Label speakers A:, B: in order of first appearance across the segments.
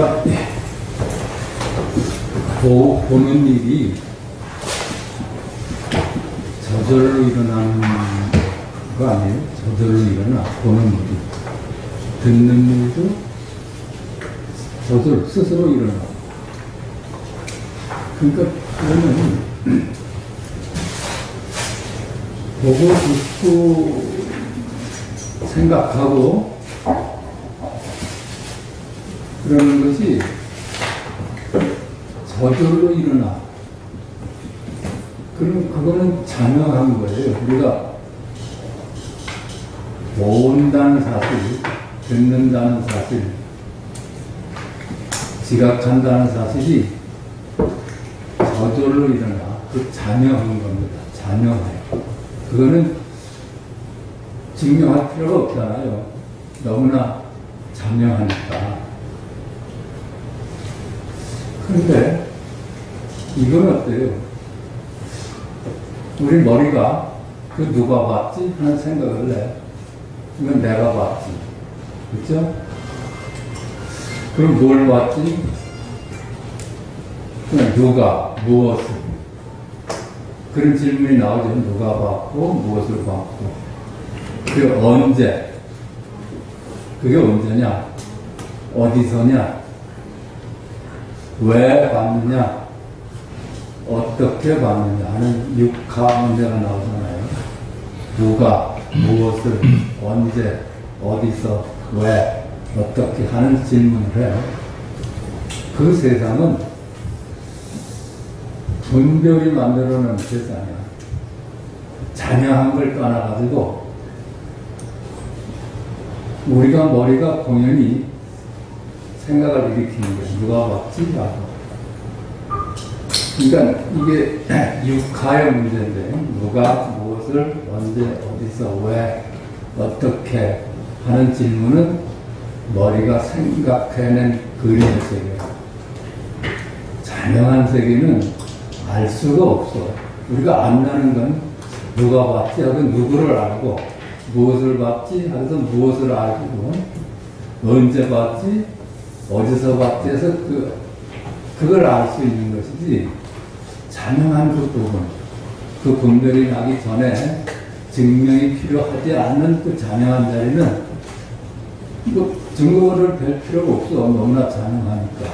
A: 우리가 보는 일이 저절로 일어나는 거 아니에요? 저절로 일어나, 보는 일이. 듣는 일도 저절로, 스스로 일어나. 그러니까, 그거는, 보고, 듣고, 생각하고, 그러는 것이 저절로 일어나. 그럼 그거는 자명한 거예요. 우리가 본다는 사실, 듣는다는 사실, 지각한다는 사실이 저절로 일어나. 그 자명한 겁니다. 자명해요. 그거는 증명할 필요가 없잖아요. 너무나 자명하니까. 그런데 이건 어때요? 우리 머리가 그 누가 봤지? 하는 생각을 해. 이건 내가 봤지. 그렇죠? 그럼 뭘 봤지? 그냥 누가, 무엇을. 그런 질문이 나오죠. 누가 봤고, 무엇을 봤고. 그게 언제? 그게 언제냐? 어디서냐? 왜 봤느냐? 어떻게 봤느냐 하는 육하 문제가 나오잖아요. 누가, 무엇을, 언제, 어디서, 왜, 어떻게 하는 질문을 해요. 그 세상은 분별이 만들어놓은 세상이야. 자명한 걸 떠나가지고 우리가 머리가 공연히 생각을 일으키는 거예요. 누가 봤지? 라고. 그러니까 이게 육하의 문제인데, 누가, 무엇을, 언제, 어디서, 왜, 어떻게 하는 질문은 머리가 생각해낸 그림의 세계예요. 자명한 세계는 알 수가 없어. 우리가 안다는 건 누가 봤지? 하고 누구를 알고, 무엇을 봤지? 하면서 무엇을 알고, 언제 봤지? 어디서 봤지? 해서 그걸 알 수 있는 것이지. 자명한 그 부분, 그 분별이 나기 전에 증명이 필요하지 않는 그 자명한 자리는 뭐 증거를 뵐 필요가 없어. 너무나 자명하니까.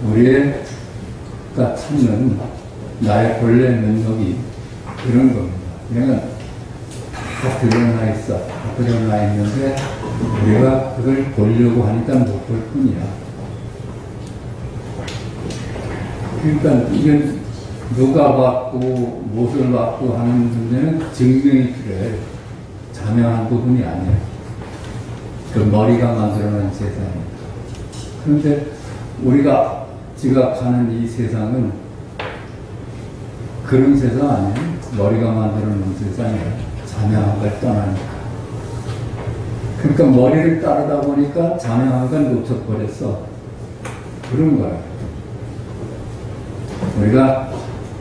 A: 우리가 찾는 나의 본래 능력이 그런 겁니다. 그러면 다 드러나 있어. 다 드러나 있는데 우리가 그걸 보려고 하니까 못 볼 뿐이야. 그러니까 이건 누가 봤고 무엇을 봤고 하는 문제는 증명이 필요해요. 자명한 부분이 아니에요. 그 머리가 만들어낸 세상입니다. 그런데 우리가 지각하는 이 세상은 그런 세상 아니에요. 머리가 만들어놓은 세상이에요. 자명한 걸 떠나니까. 그러니까 머리를 따르다 보니까 자명한 걸 놓쳐버렸어. 그런 거예요. 우리가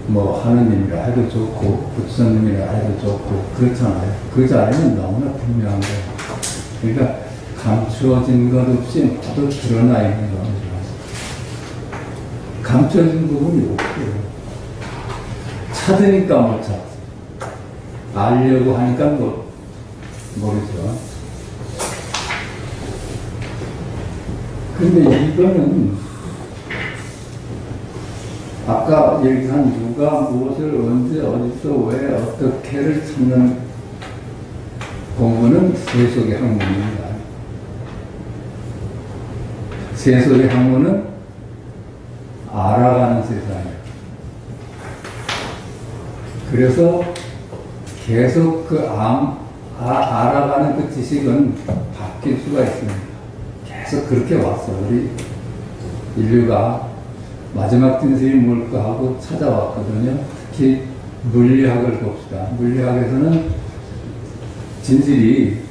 A: 뭐 하느님이라 해도 좋고 부처님이라 해도 좋고 그렇잖아요. 그 자리는 너무나 분명한 거예요. 그러니까 감추어진 것 없이 모두 드러나 있는 겁니다. 감추어진 부분이 없어요. 찾으니까 못 찾지. 알려고 하니까 모르죠. 근데 이거는 아까 얘기한 누가 무엇을 언제 어디서 왜 어떻게를 찾는 공부는 세속의 학문입니다. 세속의 학문은 알아가는 세상이에요. 그래서 계속 그 알아가는 그 지식은 바뀔 수가 있습니다. 계속 그렇게 왔어. 우리 인류가 마지막 진실이 뭘까 하고 찾아왔거든요. 특히 물리학을 봅시다. 물리학에서는 진실이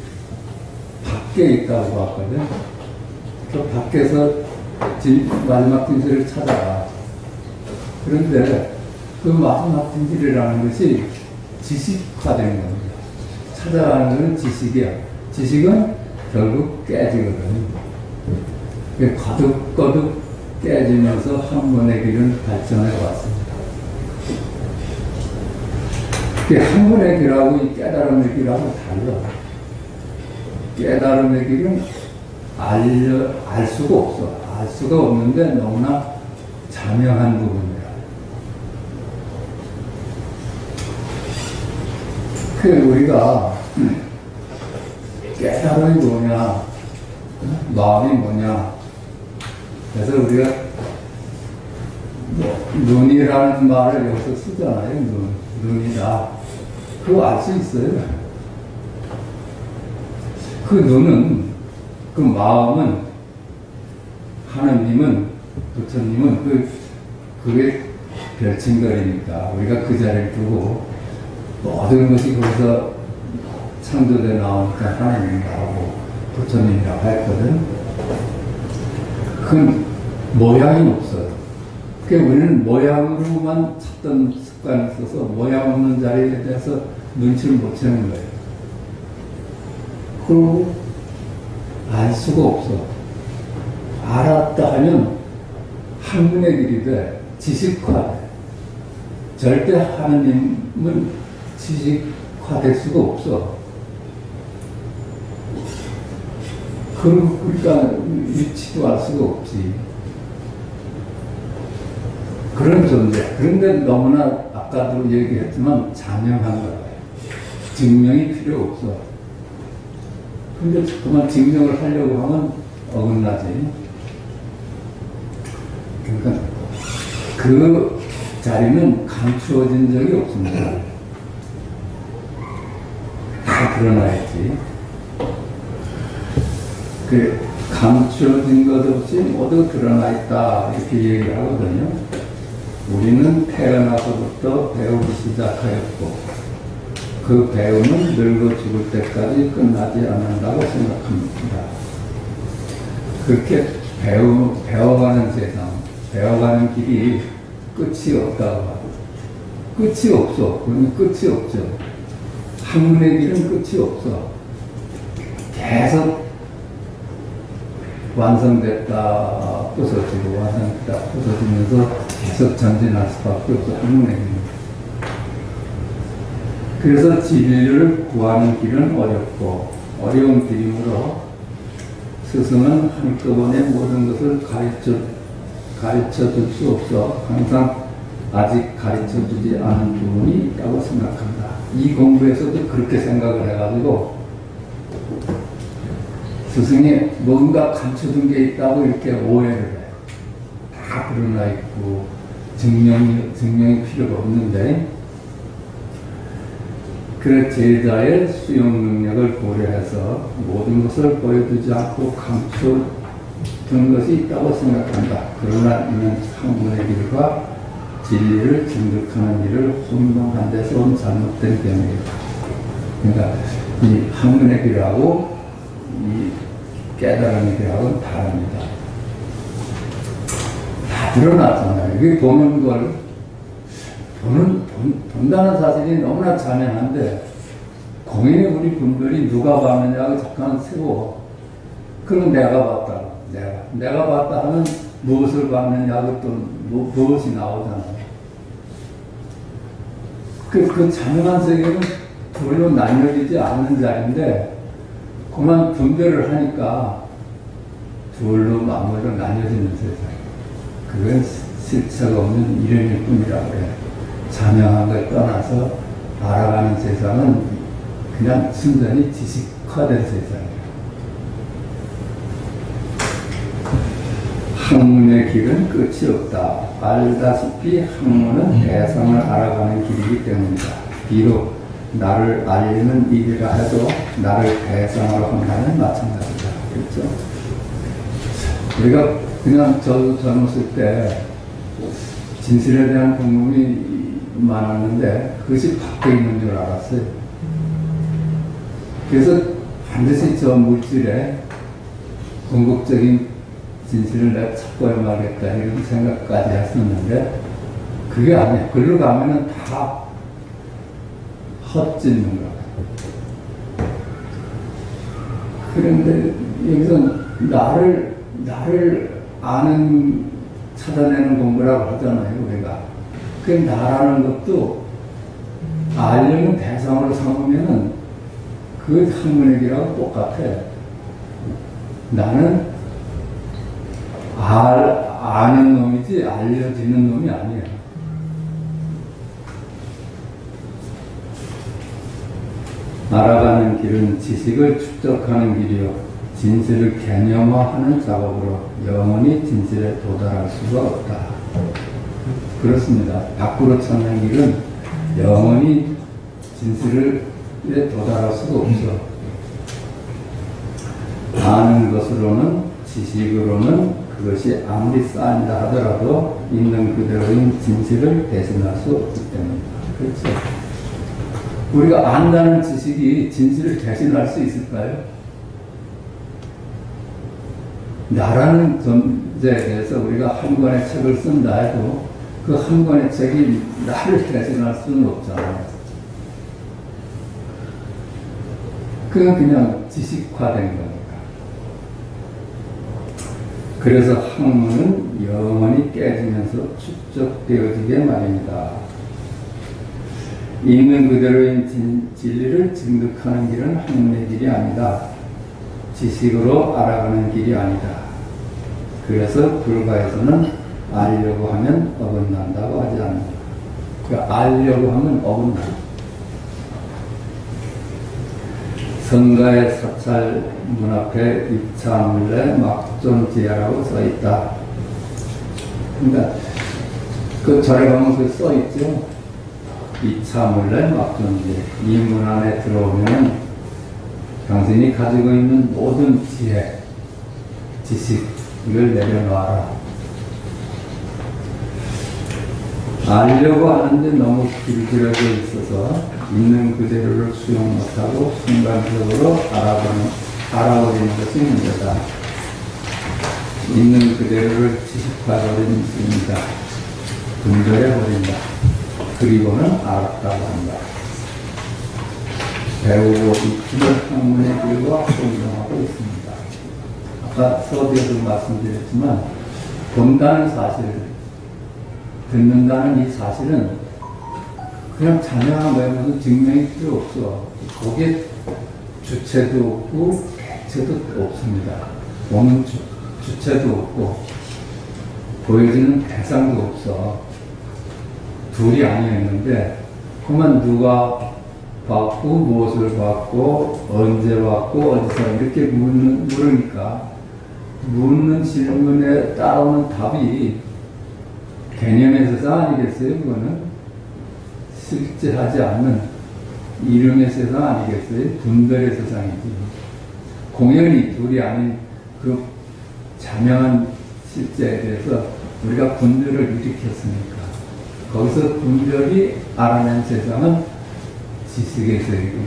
A: 밖에 있다고 봤거든요. 그 밖에서 마지막 진실을 찾아와. 그런데 그 마지막 진실이라는 것이 지식화되는 겁니다. 찾아가는 것은 지식이야. 지식은 결국 깨지거든요. 거듭거듭 깨지면서 학문의 길은 발전해 왔습니다. 학문의 길하고 이 깨달음의 길하고 달라. 깨달음의 길은 알 수가 없어. 알 수가 없는데 너무나 자명한 부분이야. 우리가 깨달음이 뭐냐, 마음이 뭐냐. 그래서 우리가 눈이라는 말을 여기서 쓰잖아요. 눈이다. 그거 알 수 있어요. 그 눈은, 그 마음은, 하나님은, 부처님은 그게 별칭거리니까 우리가 그 자리를 두고 모든 것이 거기서 창조돼 나오니까 하나님이라고 부처님이라고 했거든. 그 모양이 없어요. 그러니까 우리는 모양으로만 찾던 습관이 있어서 모양 없는 자리에 대해서 눈치를 못 채는 거예요. 그리고 알 수가 없어. 알았다 하면 학문의 길이 돼. 지식화돼. 절대 하나님은 지식화될 수가 없어. 그러니까 위치도 알 수가 없지. 그런 존재. 그런데 너무나 아까도 얘기했지만 자명한 거야. 증명이 필요 없어. 근데 그만 증명을 하려고 하면 어긋나지. 그러니까 그 자리는 감추어진 적이 없습니다. 다 드러나 있지. 그 감추어진 것 없이 모두 드러나 있다 이렇게 얘기를 하거든요. 우리는 태어나서부터 배우기 시작하였고 그 배움은 늙어 죽을 때까지 끝나지 않는다고 생각합니다. 그렇게 배워가는 세상, 배워가는 길이 끝이 없다고 하고 끝이 없어. 그러면 끝이 없죠. 학문의 길은 끝이 없어. 계속 완성됐다 부서지고 완성됐다 부서지면서 계속 전진할 수밖에 없어. 학문의 길은. 그래서 진리를 구하는 길은 어렵고 어려운 길이므로 스승은 한꺼번에 모든 것을 가르쳐 줄 수 없어 항상 아직 가르쳐 주지 않은 부분이 있다고 생각한다. 이 공부에서도 그렇게 생각을 해가지고 스승이 뭔가 감춰둔 게 있다고 이렇게 오해를 해. 다 드러나 있고 증명이 필요가 없는데 그래 제자의 수용 능력을 고려해서 모든 것을 보여주지 않고 감춰둔 것이 있다고 생각한다. 그러나 이는 학문의 길과 진리를 증득하는 일을 혼동한 데서 온 잘못된 견해이다. 그러니까 이 학문의 길하고 이 깨달음의 길하고는 다릅니다. 다 드러났잖아요. 이게 보는 걸 본다는 사실이 너무나 자명한데 공인이 우리 분들이 누가 봤느냐고 잠깐 세워. 그럼 내가 봤다. 내가 봤다 하면 무엇을 봤느냐고 또 무엇이 나오잖아요. 그 자명한 세계는 둘로 나뉘어지지 않는 자리인데 그만 분별을 하니까 둘로 마음으로 나뉘어지는 세상. 그건 실체가 없는 이름일 뿐이라고 해요. 자명한 걸 떠나서 알아가는 세상은 그냥 순전히 지식화된 세상이에요. 학문의 길은 끝이 없다. 알다시피 학문은 대상을 알아가는 길이기 때문이다. 비록 나를 알리는 일이라 해도 나를 대상으로 한다면 마찬가지다. 그렇죠? 우리가 그냥 저도 젊었을 때 진실에 대한 궁금이 많았는데 그것이 밖에 있는 줄 알았어요. 그래서 반드시 저 물질에 궁극적인 진실을 내가 찾고야 말겠다 이런 생각까지 했었는데 그게 아니야. 글로 가면은 다 헛짓는 거야. 그런데 여기서 나를 나를 아는, 찾아내는 공부라고 하잖아요, 우리가. 그 나라는 것도 알려는 대상으로 삼으면은 그 학문액이라고 똑같아. 나는 아는 놈이지 알려지는 놈이 아니야. 알아가는 길은 지식을 축적하는 길이요, 진실을 개념화하는 작업으로 영원히 진실에 도달할 수가 없다. 그렇습니다. 밖으로 찾는 길은 영원히 진실에 도달할 수가 없어. 아는 것으로는, 지식으로는 그것이 아무리 쌓인다 하더라도 있는 그대로인 진실을 대신할 수 없기 때문이다. 그렇죠? 우리가 안다는 지식이 진실을 대신할 수 있을까요? 나라는 존재에 대해서 우리가 한 권의 책을 쓴다 해도 그 한 권의 책이 나를 대신할 수는 없잖아요. 그건 그냥 지식화된 거니까. 그래서 학문은 영원히 깨지면서 축적되어지게 마련이다. 있는 그대로인 진리를 증득하는 길은 학문의 길이 아니다. 지식으로 알아가는 길이 아니다. 그래서 불가에서는 알려고 하면 어긋난다고 하지 않는다. 그러니까 알려고 하면 어긋나. 성가의 사찰 문 앞에 입차물레 막존지하라고 써있다. 그러니까 그 절에 가면 그 써있죠. 입차물레 막존지. 이 문 안에 들어오면 당신이 가지고 있는 모든 지혜, 지식을 내려놔라. 알려고 하는데 너무 길들여져 있어서 있는 그대로를 수용 못하고 순간적으로 알아버리는 것이 문제다. 있는 그대로를 지식화버리는 것입니다. 분별해버린다. 그리고는 알았다고 한다. 배우고 익히는 학문의 길과 공정하고 있습니다. 아까 서두에도 말씀드렸지만 본다는 사실, 듣는다는 이 사실은 그냥 자명한 거에 무슨 증명이 필요 없어. 거기에 주체도 없고 객체도 없습니다. 보는 주체도 없고 보여지는 대상도 없어. 둘이 아니었는데 그만 누가 봤고 무엇을 봤고 언제 봤고 어디서 이렇게 물으니까 묻는 질문에 따라오는 답이 개념의 세상 아니겠어요? 그거는 실제 하지 않는 이름의 세상 아니겠어요? 분별의 세상이지. 공연이 둘이 아닌 그 자명한 실제에 대해서 우리가 분별을 일으켰으니까 거기서 분별이 알아낸 세상은 지식의 세계고.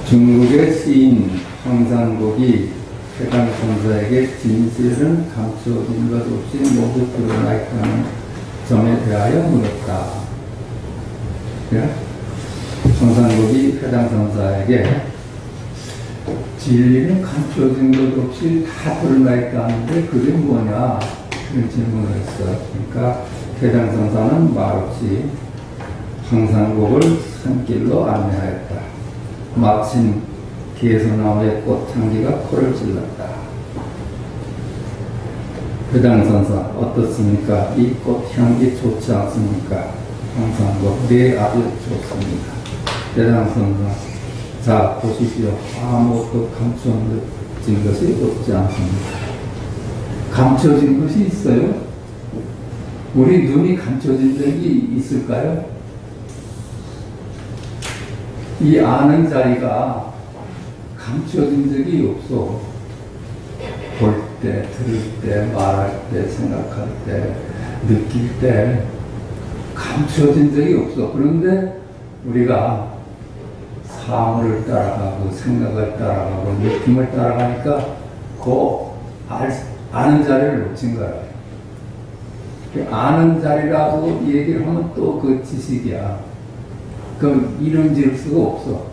A: 중국의 시인 황산곡이 해당 선사에게 진실은 감춰진 것 없이 모두 드러나 있다는 점에 대하여 물었다. 예? 황산곡이 해당 선사에게 진리는 감춰진 것 없이 다 드러나 있다는데 그게 뭐냐? 그런 질문을 했어. 그러니까 해당 선사는 말없이 황산곡을 산길로 안내하였다. 마침 개소나무의 꽃향기가 코를 찔렀다. 해당 선사 어떻습니까? 이 꽃향기 좋지 않습니까? 황산곡 네, 아주 좋습니다. 해당 선사, 자 보십시오. 아무것도 감춰진 것이 없지 않습니다. 감춰진 것이 있어요? 우리 눈이 감춰진 적이 있을까요? 이 아는 자리가 감춰진 적이 없어. 볼 때, 들을 때, 말할 때, 생각할 때, 느낄 때 감춰진 적이 없어. 그런데 우리가 사물을 따라가고 생각을 따라가고 느낌을 따라가니까 아는 자리를 놓친 거야. 아는 자리라고 얘기를 하면 또 그 지식이야. 그럼 이름 지을 수가 없어.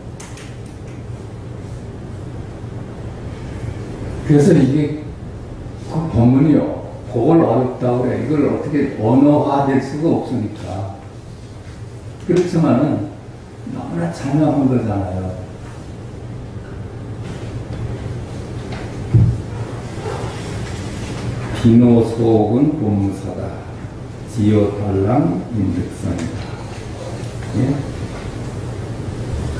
A: 그래서 이게 그 법문이 그걸 어렵다고 그래. 이걸 어떻게 언어화될 수가 없으니까. 그렇지만은 너무나 장황한 거잖아요. 비노소옥은 본무사다. 지요달랑 인득선이다. 예?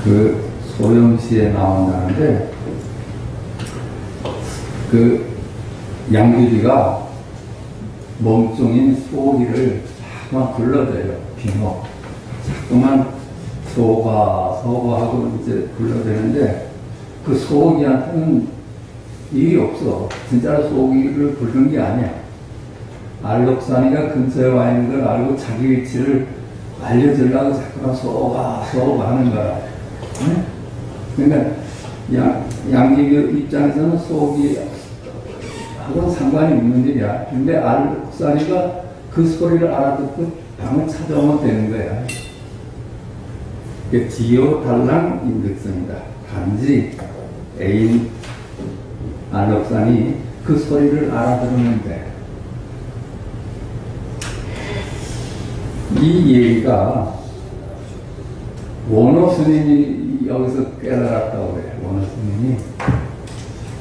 A: 그 소염시에 나온다는데 그 양귀비가 몸종인 소기를 자꾸만 불러대요. 비노. 자꾸만 소가 하고 이제 불러대는데 그 소기한테는 일이 없어. 진짜로 소기를 부르는 게 아니야. 알록산이가 근처에 와 있는 걸 알고 자기 위치를 알려주려고 자꾸만 소가 하는 거야. 응? 그러니까 양귀비 입장에서는 소기하고는 상관이 없는 일이야. 근데 알록산이가 그 소리를 알아듣고 방을 찾아오면 되는 거야. 지요 달랑 인득성이다. 단지 애인 알록산이 그 소리를 알아들었는데 이 얘기가 원호 스님이 여기서 깨달았다고 그래요. 원호 스님이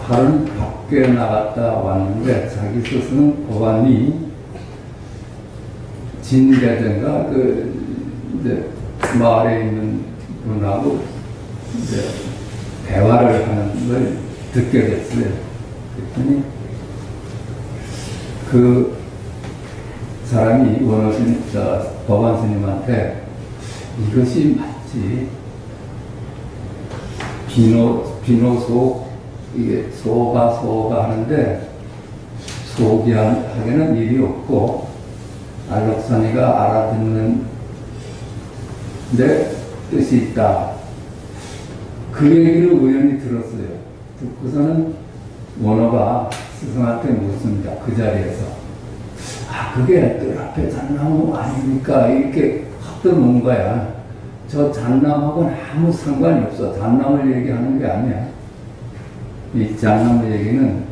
A: 다른 밖에 나갔다 왔는데 자기 스승은 법안이 진대든가 이제 마을에 있는 분하고 이제 대화를 하는 걸 듣게 됐어요. 그랬더니 그 사람이 원호 스님, 법안 스님한테 이것이 맞지. 비노소, 이게 소가 하는데 소기하게는 일이 없고 알록산이가 알아듣는 데 뜻이 있다. 그 얘기를 우연히 들었어요. 듣고서는 원호가 스승한테 묻습니다. 그 자리에서. 그게 뜰 앞에 잣나무 아닙니까? 이렇게 확 들어놓은 거야. 저 잣나무하고는 아무 상관이 없어. 잣나무를 얘기하는 게 아니야. 이 잣나무 얘기는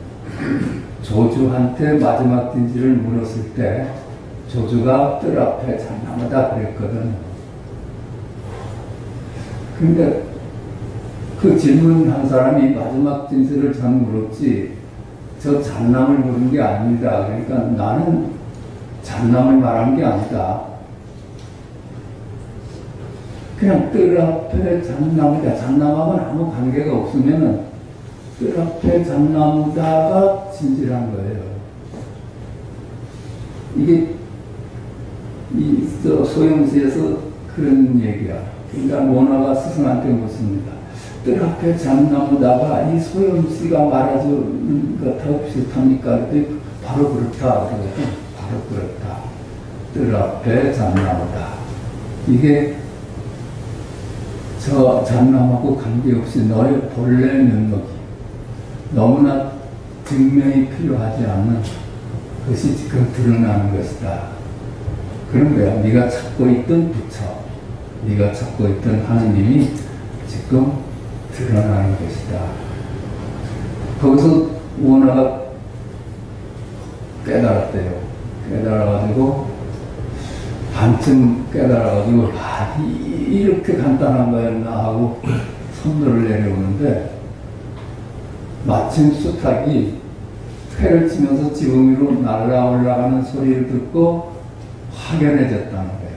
A: 조주한테 마지막 딘지를 물었을 때 조주가 뜰 앞에 잣나무다 그랬거든. 근데 그 질문한 사람이 마지막 진술을 잘 물었지 저 잣나무를 물은 게 아닙니다. 그러니까 나는 잣나무를 말한 게 아니다. 그냥 뜰 앞에 잣나무다. 잣나무하고는 아무 관계가 없으면은 뜰 앞에 잣나무다가 진실한 거예요. 이게 이 소영시에서 그런 얘기야. 그러니까 원화가 스승한테 묻습니다. 뜰 앞에 잣나무다가 이 소영씨가 말해주는 것하고 비슷합니까? 그랬더니 바로 그렇다. 그러거든. 바로 그렇다. 뜰 앞에 잣나무다. 이게 저 잣나무하고 관계없이 너의 본래 면목이 너무나 증명이 필요하지 않는 것이 지금 드러나는 것이다. 그런 거야. 네가 찾고 있던 부처, 네가 찾고 있던 하느님이 지금 드러나는 것이다. 거기서 원화가 깨달았대요. 깨달아가지고 반쯤 깨달아가지고 이렇게 간단한 거였나 하고 선도를 내려오는데 마침 수탉이 회를 치면서 지붕 위로 날아 올라가는 소리를 듣고 확연해졌다는 거예요.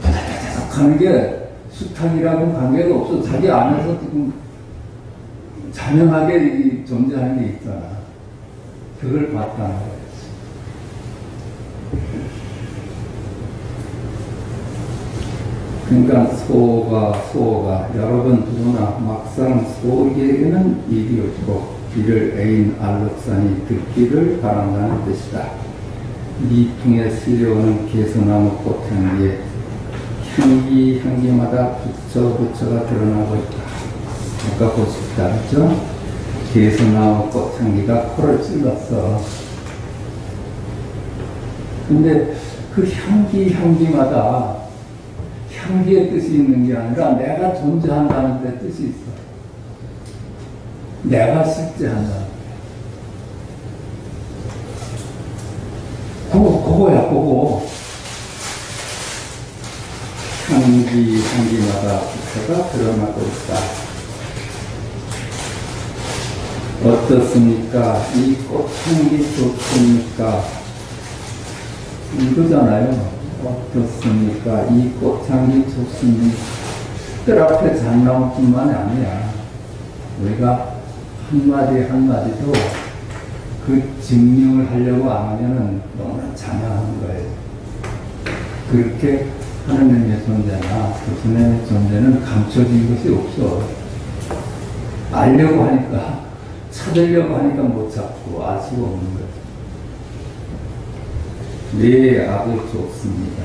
A: 바다바다닥 하는 게 수탉이라고는 관계가 없어. 자기 안에서 지금 자명하게 존재하는 게 있잖아. 그걸 봤다는 거예요. 그러니까 소가 여러분 누구나 막상 소에게는 일이 없고 이를 애인 알록산이 듣기를 바란다는 뜻이다. 미풍에 실려오는 개소나무 꽃향기에 향기마다 부처가 드러나고 있다. 아까 보셨다 그렇죠? 개소나무 꽃향기가 코를 찔렀어. 근데 그 향기마다 향기의 뜻이 있는 게 아니라 내가 존재한다는 데 뜻이 있어. 내가 실제한다. 그거야. 향기마다 부처가 드러나고 있다. 어떻습니까? 이 꽃향기 좋습니까? 이거잖아요. 어떻습니까? 이 꽃향기 좋습니까? 뜰 앞에 잘 나올 뿐만이 아니야. 우리가 한마디 한마디도 그 증명을 하려고 안 하면은 너무나 잔인한 거예요. 그렇게 하느님의 존재나 교수님의 존재는 감춰진 것이 없어. 알려고 하니까, 찾으려고 하니까 못 찾고 알 수가 없는 거예요. 네, 아주 좋습니다.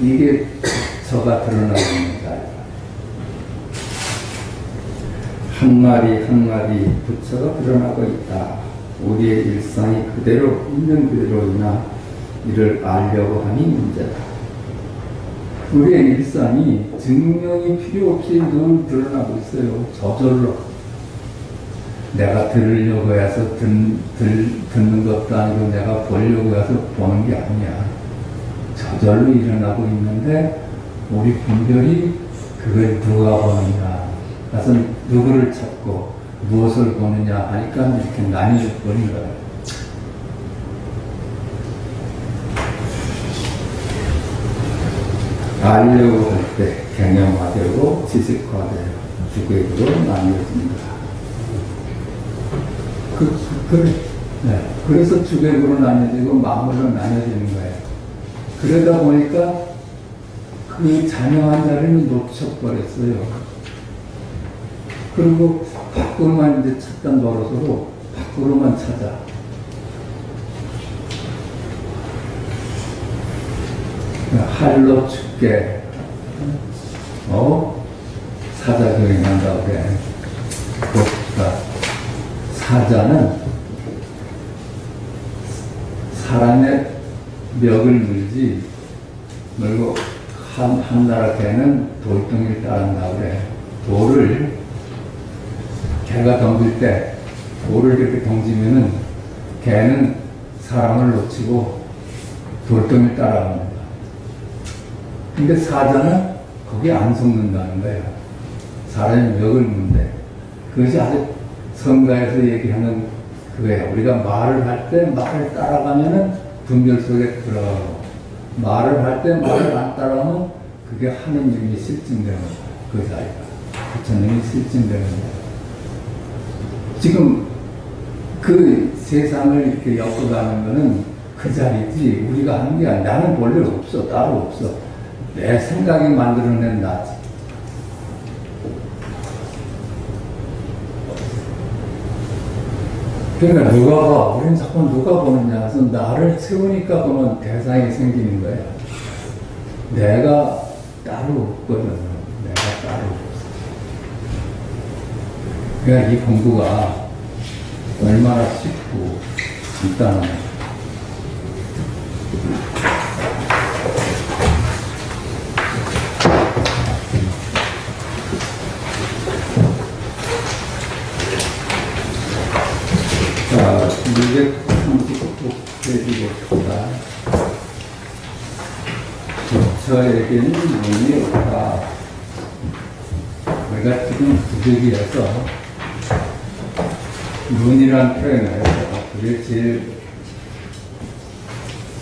A: 이게 저가 드러나고 있는 자예요. 한 마리 한 마리 부처가 드러나고 있다. 우리의 일상이 그대로 있는 그대로이나 이를 알려고 하니 문제다. 우리의 일상이 증명이 필요 없이 늘 드러나고 있어요. 저절로. 내가 들으려고 해서 듣는 것도 아니고 내가 보려고 해서 보는 게 아니야. 저절로 일어나고 있는데 우리 분별이 그걸 누가 보느냐, 그래서 누구를 찾고 무엇을 보느냐 하니까 이렇게 나뉘어 버린 거예요. 알려고 할 때 경영화되고 지식화되고 주객으로 나뉘어집니다. 그래서 주객으로 나뉘어지고 마음으로 나뉘어지는 거예요. 그러다 보니까 그 자명한 자리는 놓쳐버렸어요. 그리고 밖으로만 이제 찾던 버릇으로 밖으로만 찾아. 할로 죽게, 사자경이 한다고 그래. 그러니까 사자는 사람의 멱을 물지, 물고 한 나라 개는 돌덩이를 따른다고 그래. 돌을, 개가 던질 때 돌을 이렇게 던지면은 개는 사람을 놓치고 돌덩이를 따라갑니다. 근데 사자는 거기에 안 속는다는 거예요. 사람의 멱을 문대. 그것이 아주 성가에서 얘기하는 그거예요. 우리가 말을 할 때 말을 따라가면은 분별 속에 들어가고, 말을 할 때 말을 안 따라가면 그게 하느님이 실증되는 거예요. 그 자리가. 부처님이 실증되는 거예요. 지금 그 세상을 이렇게 엮어가는 거는 그 자리지, 우리가 하는 게 아니라. 나는 본래 없어. 따로 없어. 내 생각이 만들어낸 나지. 그러니까 누가 봐? 우리는 자꾸 누가 보느냐 해서 나를 세우니까 보는 대상이 생기는 거야. 내가 따로 없거든. 내가 따로 없어. 그러니까 이 공부가 얼마나 쉽고 간단하냐. 자, 239페이지부터다. 부처에게는 눈이 없다. 우리가 지금 부득이해서 눈이란 표현을 해서 그게 제일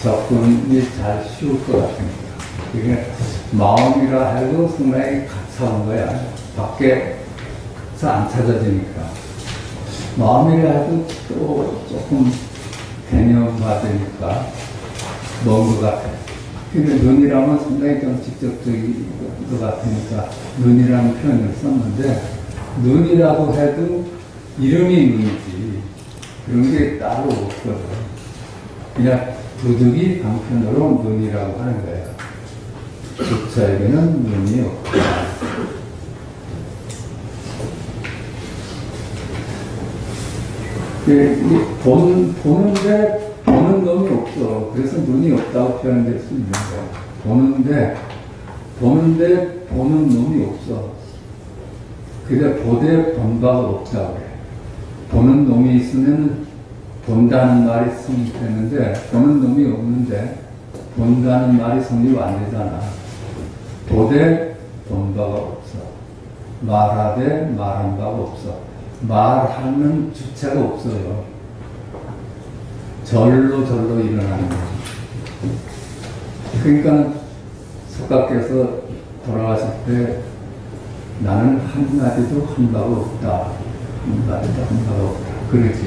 A: 접근이 잘 쉬울 것 같습니다. 이게 마음이라 해도 상당히 가차운 거야. 밖에서 안 찾아지니까. 마음이라 해도 또 조금 개념화되니까 먼 것 같아. 근데 눈이라면 상당히 좀 직접적인 것 같으니까 눈이라는 표현을 썼는데, 눈이라고 해도 이름이 눈이지 그런 게 따로 없거든. 그냥 부득이 방편으로 눈이라고 하는 거예요. 부처에게는 눈이 없다. 보는데 보는 놈이 없어. 그래서 눈이 없다고 표현될 수 있는 거야. 보는데 보는 놈이 없어. 그래 보되 본바가 없다고 그래. 보는 놈이 있으면 본다는 말이 성립되는데 보는 놈이 없는데 본다는 말이 성립 안 되잖아. 보되 본 바가 없어. 말하되 말한 바가 없어. 말하는 주체가 없어요. 절로 일어나는 거죠. 그러니까 석가께서 돌아가실 때 나는 한마디도 한 바가 없다. 한마디도 한 바가 없다. 그러지.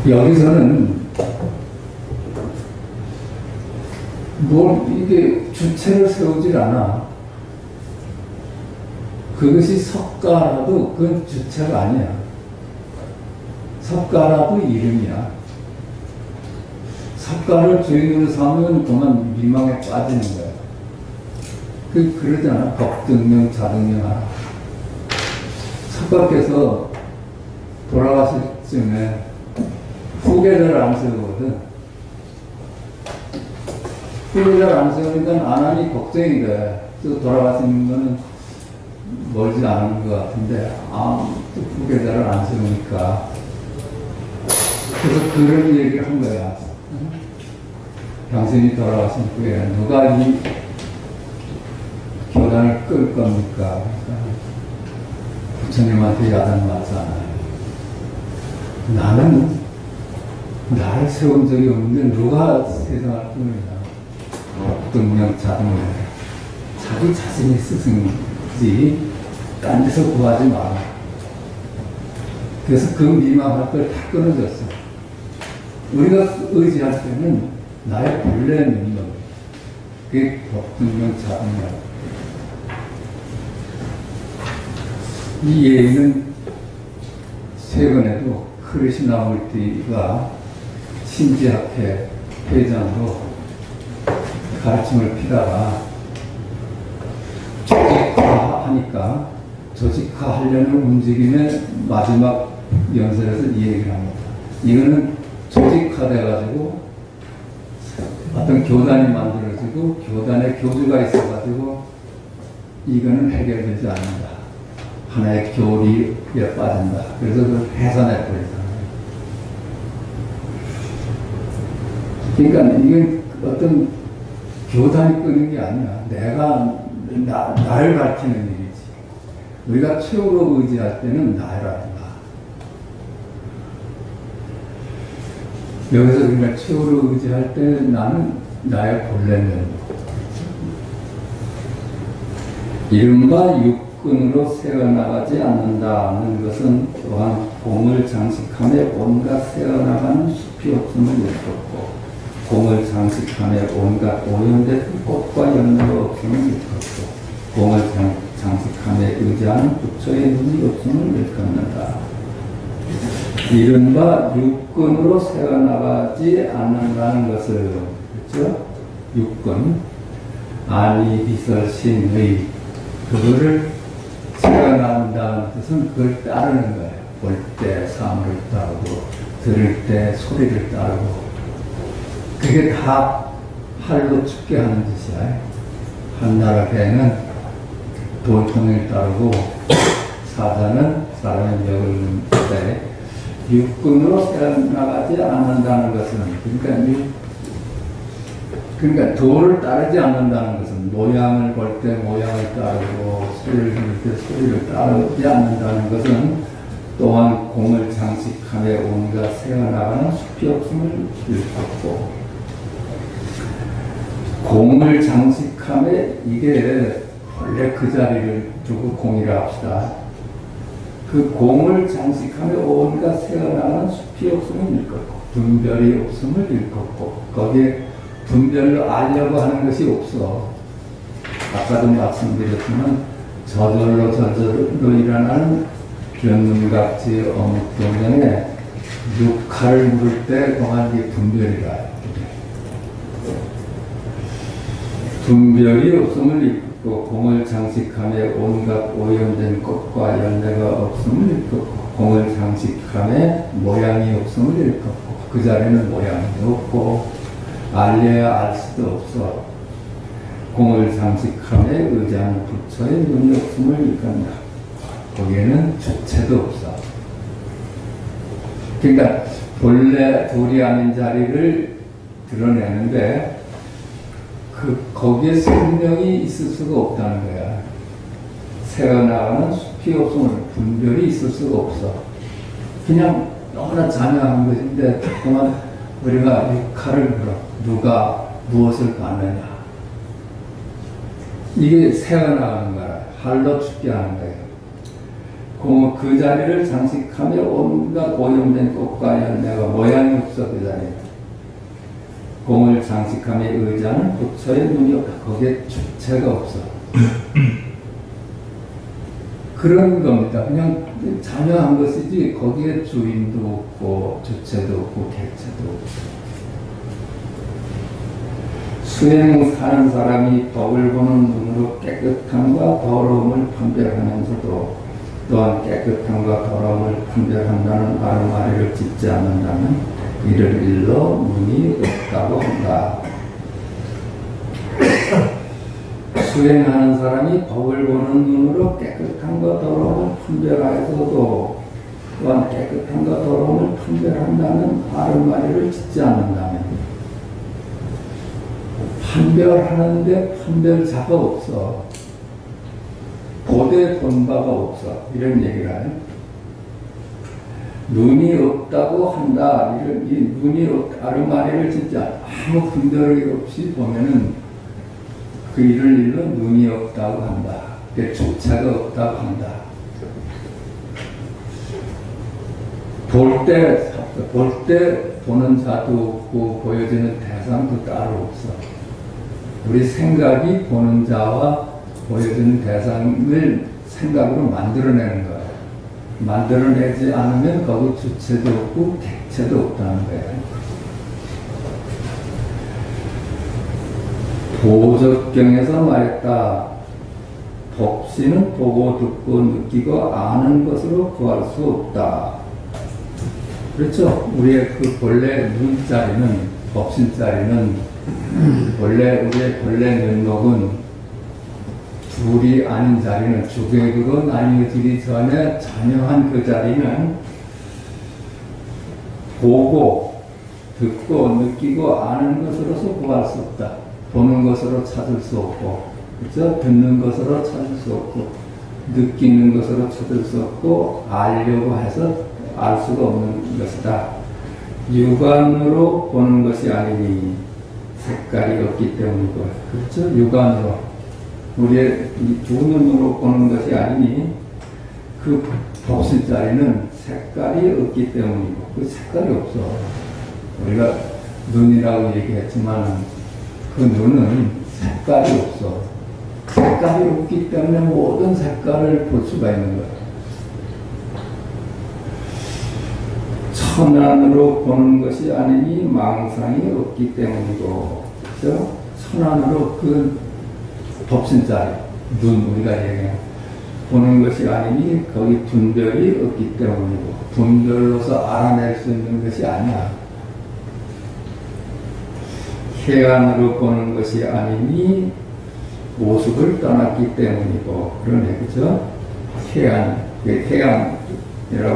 A: 여기서는 이게 주체를 세우질 않아. 그것이 석가라도 그건 주체가 아니야. 석가라도 이름이야. 석가를 주인으로 삼으면 그만 미망에 빠지는 거야. 그러잖아. 법등명, 자등명 하나. 석가께서 돌아가실 쯤에 후계자를 안 세우거든. 후계자를 안 세우니까 안 하니 걱정이 돼. 또 돌아가시는 거는 멀지 않은 것 같은데, 또 후계자를 안 세우니까. 그래서 그런 얘기를 한 거야. 당신이 돌아가신 후에 누가 이 교단을 끌 겁니까? 그러니까 부처님한테 야단 맞잖아요. 나는 나를 세운 적이 없는데 누가 세상을 끕니다. 등명 자등명. 자기 자신이 스승이지 딴 데서 구하지 마라. 그래서 그 미망할 걸 다 끊어졌어. 우리가 의지할 때는 나의 본래 능력, 그게 법등명 자등명. 이 예의는 최근에도 크리시나물티가 신지학회 회장으로 가르침을 피다가 조직화하니까 조직화하려는 움직임의 마지막 연설에서 이 얘기를 합니다. 이거는 조직화돼가지고 어떤 교단이 만들어지고 교단에 교주가 있어가지고 이거는 해결되지 않는다. 하나의 교리에 빠진다. 그래서 그걸 해산해버리잖아요. 그러니까 이건 어떤 교단이 끄는 게 아니야. 나를 가르치는 일이지. 우리가 최후로 의지할 때는 나라는 여기서 우리가 최후로 의지할 때 나는 나의 본래는 이른바 육근으로 세어나가지 않는다는 것은 또한 공을 장식함에 온갖 세어나가는 숲이 없음을 일컫고 공을 장식함에 온갖 오염된 꽃과 연료가 없음을 일컫고 공을 장식함에 의지하는 부처의 눈이 없음을 일컫는다. 이른바 육근으로 세어나가지 않는다는 것을, 그렇죠? 육근, 아니, 비설, 신의, 그거를 세어나간다는 뜻은 그걸 따르는 거예요. 볼 때 사물을 따르고, 들을 때 소리를 따르고, 그게 다 팔로 춥게 하는 짓이야. 한나라 배는 돌통을 따르고, 사자는 사람의 멱을 넣을 때, 육근으로 세어나가지 않는다는 것은, 그러니까 도를 따르지 않는다는 것은 모양을 볼 때 모양을 따르고 소리를 들을 때 소리를 따르지 않는다는 것은 또한 공을 장식함에 온갖 세어나가는 숲이 없음을 일컫고 공을 장식함에 이게 원래 그 자리를 두고 공이라 합시다. 그 공을 장식하며 온갖 세어나가는 숲이 없음을 일컫고 분별이 없음을 일컫고 거기에 분별로 알려고 하는 것이 없어. 아까도 말씀드렸지만 저절로 일어나는 변눈각지 어묵동전에 육칼을 물을 때 공한 게 분별이라. 분별이 없음을 일컫고 공을 장식함에 온갖 오염된 꽃과 열매가 없음을 일컫고 공을 장식함에 모양이 없음을 일컫고 그 자리에는 모양이 없고 알려야 알 수도 없어. 공을 장식함에 의지하는 부처의 눈이 없음을 일컫는다. 거기에는 주체도 없어. 그러니까 본래 둘이 아닌 자리를 드러내는데 거기에 생명이 있을 수가 없다는 거야. 새어나가는 숲이 없음을, 분별이 있을 수가 없어. 그냥 너무나 잔여한 것인데 자꾸만 우리가 육칼을 물어. 누가 무엇을 받느냐. 이게 새어나가는 거라. 할로 죽게 하는 거예요. 그 자리를 장식하며 온갖 오염된 꽃과 열매가 모양이 없어. 그 자리에 공을 장식하며 의지하는 부처의 눈이 없다. 거기에 주체가 없어. 그런 겁니다. 그냥 잔여한 것이지 거기에 주인도 없고 주체도 없고 객체도 없고. 수행 사는 사람이 법을 보는 눈으로 깨끗함과 더러움을 판별하면서도 또한 깨끗함과 더러움을 판별한다는 아르마리를 짓지 않는다면 이를 일러 눈이 없다고 한다. 수행하는 사람이 법을 보는 눈으로 깨끗함과 더러움을 판별하여서도 또한 깨끗함과 더러움을 판별한다는 아르마리를 짓지 않는다면 판별하는데 판별자가 없어. 보되 본 바가 없어. 이런 얘기를 해요. 눈이 없다고 한다. 이 눈이 아르마리를 진짜 아무 분별이 없이 보면은 그 일을 일러 눈이 없다고 한다. 주체가 없다고 한다. 볼 때 보는 자도 없고 보여지는 대상도 따로 없어. 우리 생각이 보는 자와 보여지는 대상을 생각으로 만들어내는 거예요. 만들어내지 않으면 거기 주체도 없고 객체도 없다는 거예요. 보적경에서 말했다. 법신은 보고 듣고 느끼고 아는 것으로 구할 수 없다. 그렇죠? 우리의 그 본래 눈자리는, 법신자리는 우리의 본래 면목은 둘이 아닌 자리는, 주객으로 나뉘어지기 전에 잔여한 그 자리는 보고 듣고 느끼고 아는 것으로서 구할 수 없다. 보는 것으로 찾을 수 없고, 그렇죠? 듣는 것으로 찾을 수 없고, 느끼는 것으로 찾을 수 없고, 알려고 해서 알 수가 없는 것이다. 육안으로 보는 것이 아니니 색깔이 없기 때문이고, 그렇죠? 육안으로, 우리의 이 두 눈으로 보는 것이 아니니 그 법신자리는 색깔이 없기 때문이고, 그 색깔이 없어. 우리가 눈이라고 얘기했지만 그 눈은 색깔이 없어. 색깔이 없기 때문에 모든 색깔을 볼 수가 있는 거야. 천안으로 보는 것이 아니니 망상이 없기 때문이고, 그렇죠? 천안으로 그 법신자리, 눈, 우리가 얘기해 보는 것이 아니니 거기 분별이 없기 때문이고, 분별로서 알아낼 수 있는 것이 아니야. 해안으로 보는 것이 아니니 모습을 떠났기 때문이고, 그런 얘기죠. 해안이라고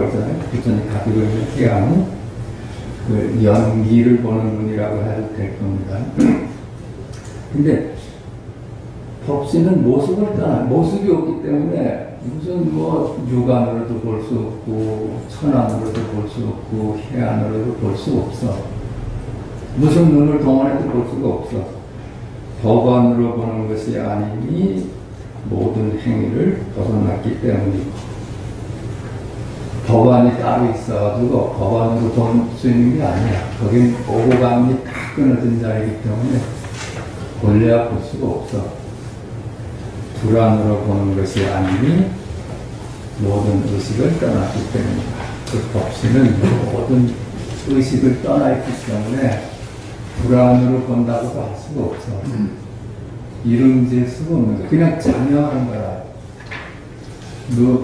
A: 하잖아요. 부처님 가지고 있는 해안은 그 연기를 보는 눈이라고 해도 될 겁니다. 근데 법신은 모습을 떠나, 모습이 없기 때문에 무슨 육안으로도 볼 수 없고, 천안으로도 볼 수 없고, 해안으로도 볼 수 없어. 무슨 눈을 동원해도 볼 수가 없어. 법안으로 보는 것이 아니니 모든 행위를 벗어났기 때문이고, 법안이 따로 있어가지고 법안으로 볼 수 있는 게 아니야. 거긴 오고감이 다 끊어진 자리이기 때문에 본래야 볼 수가 없어. 불안으로 보는 것이 아니니 모든 의식을 떠났기 때문이다. 그 법신은 모든 의식을 떠나 있기 때문에 불안으로 본다고도 할 수가 없어. 이름 지을 수가 없는 거야. 그냥 잔여하는 거라.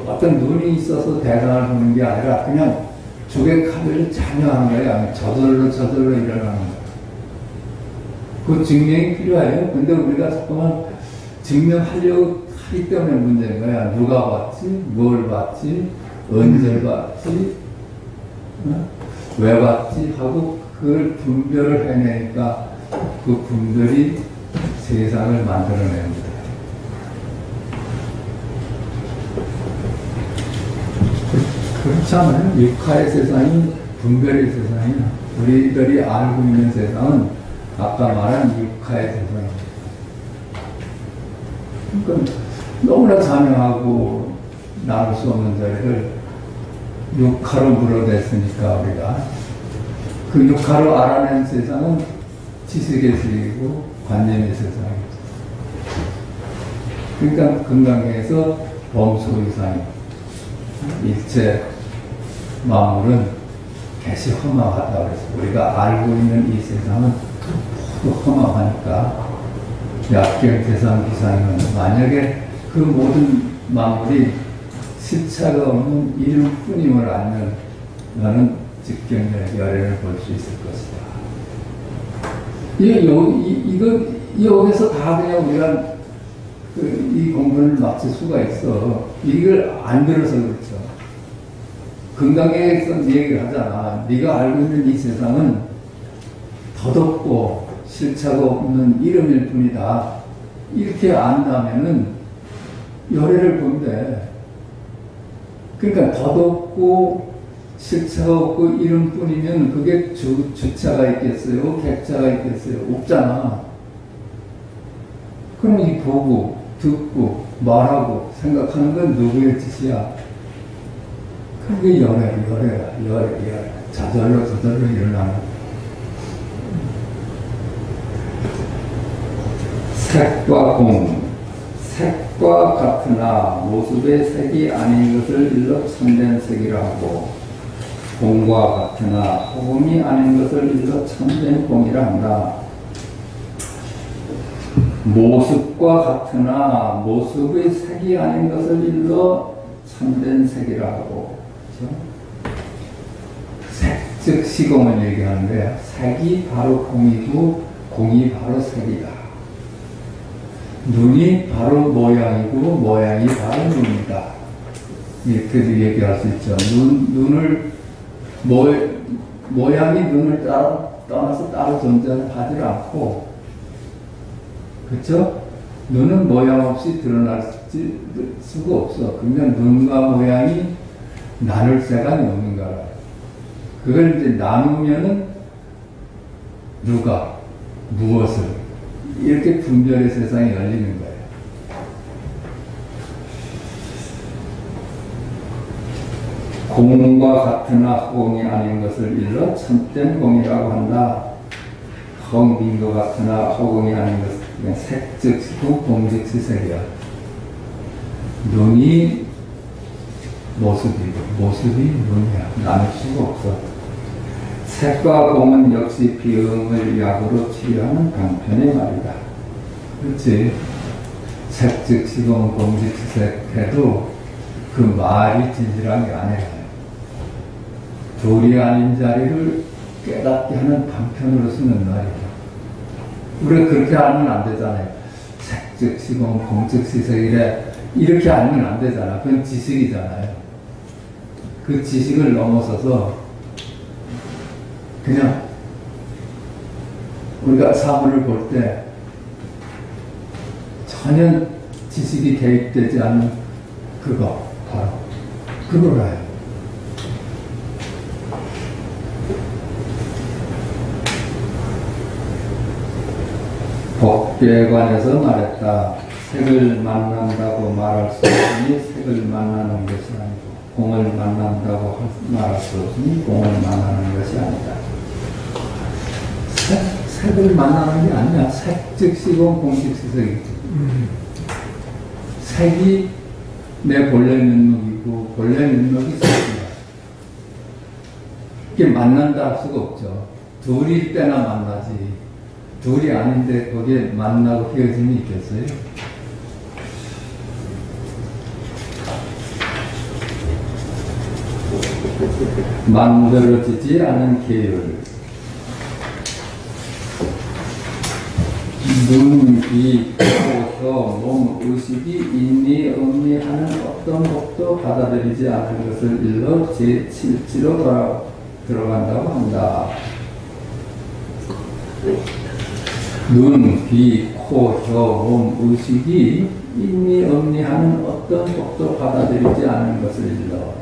A: 어떤 눈이 있어서 대상을 보는 게 아니라 그냥 주객 카드를 잔여하는 거야. 저절로 일어나는 거야. 그 증명이 필요해요. 근데 우리가 자꾸만 증명하려고 하기 때문에 문제인 거야. 누가 봤지? 뭘 봤지? 언제 봤지? 왜 봤지? 하고 그걸 분별을 해내니까 그 분별이 세상을 만들어냅니다. 그렇잖아요. 육하의 세상이 분별의 세상이야. 우리들이 알고 있는 세상은 아까 말한 육하의 세상입니다. 그러니까 너무나 자명하고 나눌 수 없는 자리를 육하로 물어댔으니까 우리가 그 육하로 알아낸 세상은 지식의 세계이고 관념의 세상입니다. 그러니까 건강에서 범소이상이 일체 만물은 개시 험악하다 그래서 우리가 알고 있는 이 세상은 모두 험악하니까 약경 대상 기상이면 만약에 그 모든 만물이 실체가 없는 이름뿐임을 알면 나는 직경의 열애를 볼 수 있을 것이다. 여기서 다 그냥 우리가 이 공부를 마칠 수가 있어. 이걸 안 들어서 그렇죠. 건강에서 얘기를 하잖아. 네가 알고 있는 이 세상은 더덥고 실체가 없는 이름일 뿐이다. 이렇게 안다면은 열애를 본대. 그러니까 더덥고 실체가 없고 이름뿐이면 그게 주체가 있겠어요? 객체가 있겠어요? 없잖아. 그럼 이 보고 듣고 말하고 생각하는 건 누구의 짓이야? 그게 열애. 저절로 일어나는. 색과 공. 색과 같으나 모습의 색이 아닌 것을 일러 참된 색이라 하고, 공과 같으나 호금이 아닌 것을 일러 참된 공이라 한다. 모습과 같으나 모습의 색이 아닌 것을 일러 참된 색이라 하고, 그렇죠? 색, 즉 시공을 얘기하는데 색이 바로 공이고 공이 바로 색이다. 눈이 바로 모양이고 모양이 바로 눈이다. 이렇게도 얘기할 수 있죠. 모양이 눈을 떠나서 따로 존재하지 않고, 그렇죠? 눈은 모양 없이 드러날 수가 없어. 그러면 눈과 모양이 나눌 새가 없는가. 그걸 이제 나누면은 누가, 무엇을, 이렇게 분별의 세상이 열리는 거예요. 공과 같으나 공이 아닌 것을 일러 참된 공이라고 한다. 텅 빈 것 같으나 허공이 아닌 것은 색즉시고 공즉시 색이야. 눈이 모습이고 모습이 눈이야. 나눌 수가 없어. 색과 공은 역시 비음을 약으로 치료하는 강편의 말이다. 그렇지. 색즉시 공 공즉시 색 해도 그 말이 진실한 게 아니라 둘이 아닌 자리를 깨닫게 하는 방편으로 쓰는 말이죠. 우리가 그렇게 알면 안 되잖아요. 색즉시 공 공즉시 색이래. 이렇게 알면 안 되잖아. 그건 지식이잖아요. 그 지식을 넘어서서 그냥 우리가 사물을 볼 때 전혀 지식이 개입되지 않는 그거, 바로 그거라요. 법계에 관해서 말했다. 색을 만난다고 말할 수 없으니 색을 만나는 것이 아니고, 공을 만난다고 말할 수 없으니 공을 만나는 것이 아니다. 색을 만나는 게 아니야. 색 즉시 공, 공 즉시 색이지. 색이 내 본래 면목이고 본래 면목이 색이야. 이게 만난다 할 수가 없죠. 둘일 때나 만나지. 둘이 아닌데 거기에 만나고 헤어짐이 있겠어요? 만들어지지 않은 계율. 눈, 귀, 코, 혀, 몸, 의식이 있니 없니 하는 어떤 것도 받아들이지 않은 것을 일러 제7지로 들어간다고 한다. 눈, 귀, 코, 혀, 몸, 의식이 있니 없니 하는 어떤 것도 받아들이지 않은 것을 일러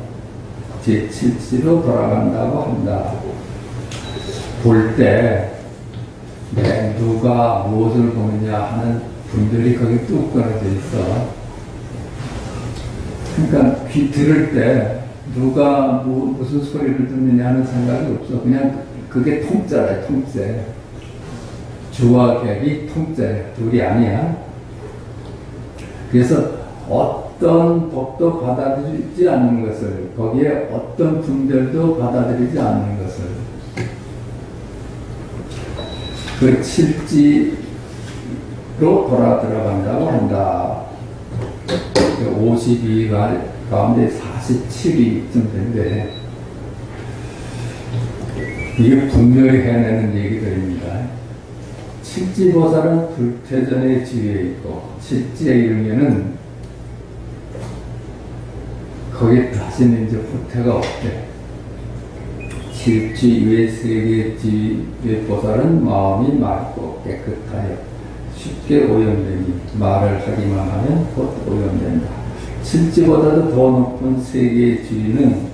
A: 제7지로 돌아간다고 한다. 볼 때 누가 무엇을 보느냐 하는 분들이 거기 뚝 떨어져 있어. 그러니까 귀 들을 때 누가 무슨 소리를 듣느냐 하는 생각이 없어. 그냥 그게 통째래, 통째. 주와 객이 통째, 둘이 아니야. 그래서 어떤 법도 받아들이지 않는 것을, 거기에 어떤 분들도 받아들이지 않는 것을, 그 7지로 들어간다고 한다. 52가 가운데 47이쯤 된대. 이게 분명히 해내는 얘기들입니다. 7지보살은 불태전의 지위에 있고 7지에 이르면은 거기에 다시는 이제 후퇴가 없대. 7지 외 세계 지위의 보살은 마음이 맑고 깨끗하여 쉽게 오염되니 말을 하기만 하면 곧 오염된다. 7지보다도 더 높은 세계의 지위는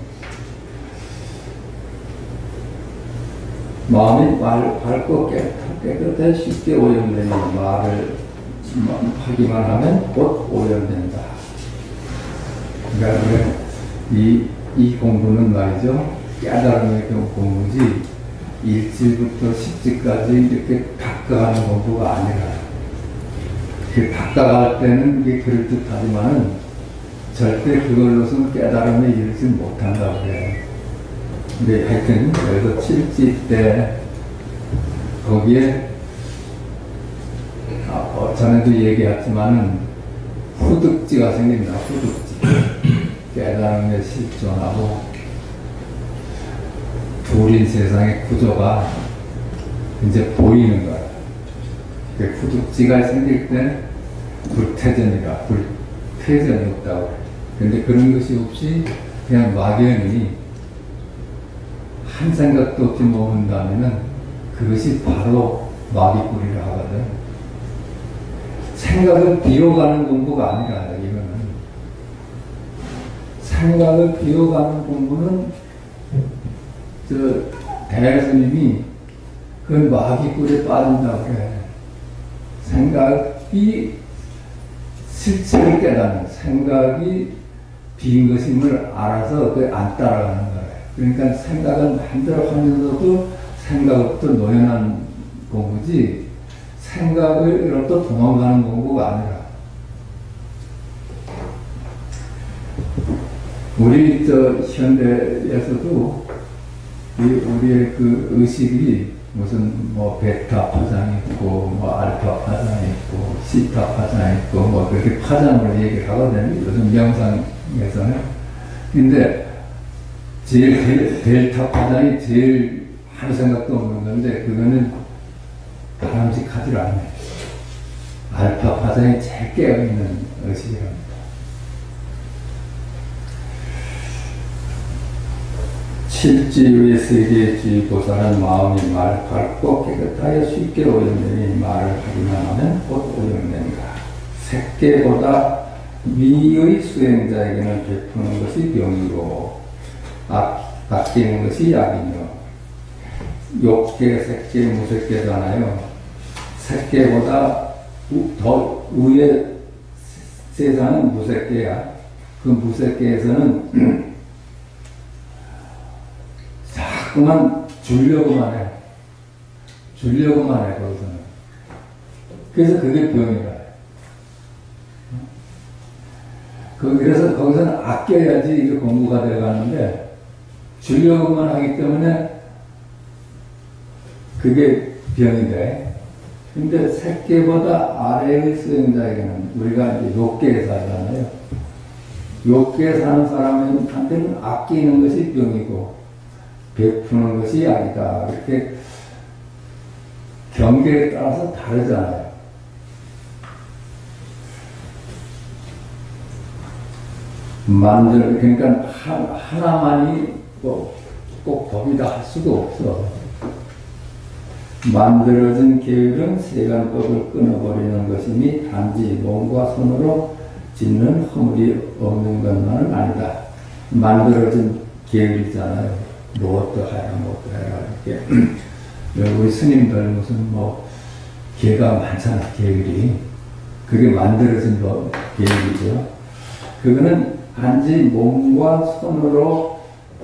A: 마음이 밝고 깨끗해 쉽게 오염되니 말을 하기만 하면 곧 오염된다. 그러니까 이 공부는 말이죠. 깨달음의 공부지 1지부터 10지까지 이렇게 닦아가는 공부가 아니라, 그 닦아갈 때는 이게 그럴듯하지만은 절대 그걸로서는 깨달음에 이르지 못한다고 해요. 근데 하여튼 그래서 7지 때 거기에 전에도 얘기했지만은 후득지가 생깁니다. 후득지. 깨달음에 실존하고 둘인 세상의 구조가 이제 보이는 거예요. 그 후득지가 생길 때 불태전이라, 불태전이 없다고. 근데 그런 것이 없이 그냥 막연히 한 생각도 없이 머문다면은 그것이 바로 마귀뿔이라 하거든. 생각을 비워가는 공부가 아니라, 이거는. 생각을 비워가는 공부는 대스님이 그 마귀뿔에 빠진다고 그래. 생각이 실체를 깨닫는, 생각이 빈 것임을 알아서 그 안 따라가는 거예요. 그러니까 생각은 마음대로 하면서도 생각부터 노연한 공부지, 생각으로부터 도망가는 공부가 아니라. 우리 현대에서도 우리의 그 의식이 무슨 베타 파장이 있고, 알파 파장이 있고, 시타 파장이 있고, 그렇게 파장으로 얘기를 하거든요. 요즘 명상에서는. 근데 제일 델타 파장이 제일 할 생각도 없는 건데, 그거는 바람직하지 않아요. 알파 파장이 제일 깨어있는 의식이랍니다. 7지의 세계의 지보살은 마음이 밝고 깨끗하여 쉽게 오염되니 말을 하기만 하면 곧 오염된다. 색계보다 미의 수행자에게는 베푸는 것이 병이고 아끼는 것이 약이며, 욕계, 색계, 무색계잖아요. 색계보다 더 위에 세상은 무색계야. 그 무색계에서는 자꾸만 주려고만 해. 거기서는. 그래서 그게 병이라. 그래서 거기서는 아껴야지 이게 공부가 되어가는데, 주려고만 하기 때문에 그게 병이 돼. 근데 색계보다 아래의 수행자에게는, 우리가 이제 욕계에 살잖아요. 욕계에 사는 사람한테는 아끼는 것이 병이고, 베푸는 것이 약이다. 이렇게 경계에 따라서 다르잖아요. 그러니까 하나만이 꼭 법이다 할 수가 없어. 만들어진 계율은 세간법을 끊어버리는 것이니 단지 몸과 손으로 짓는 허물이 없는 것만은 아니다. 만들어진 계율이잖아요. 무엇도 해라, 무엇도 해라. 이렇게. 우리 스님들 무슨 계가 많잖아, 계율이. 그게 만들어진 계율이죠. 그거는 단지 몸과 손으로